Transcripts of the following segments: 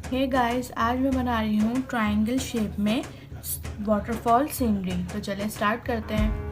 Hey guys, आज मैं बना रही हूँ ट्रायंगल शेप में वाटरफॉल सीनरी। तो चलें स्टार्ट करते हैं।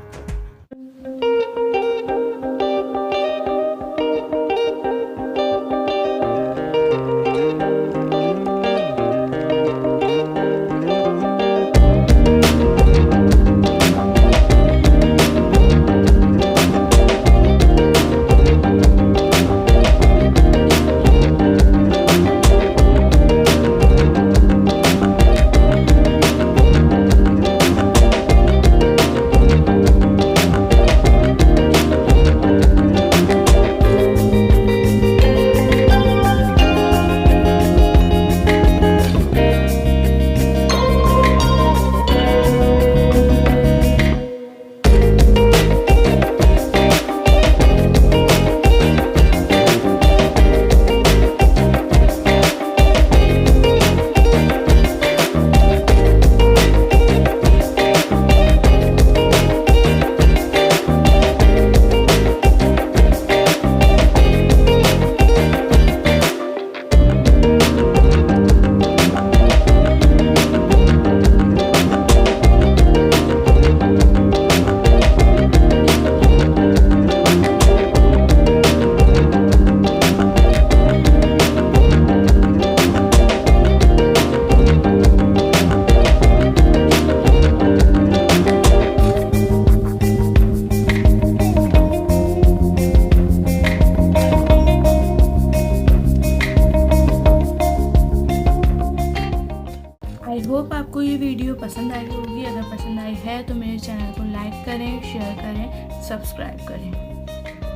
आई होप आपको ये वीडियो पसंद आई होगी। अगर पसंद आई है तो मेरे चैनल को लाइक करें, शेयर करें, सब्सक्राइब करें।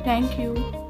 Thank you.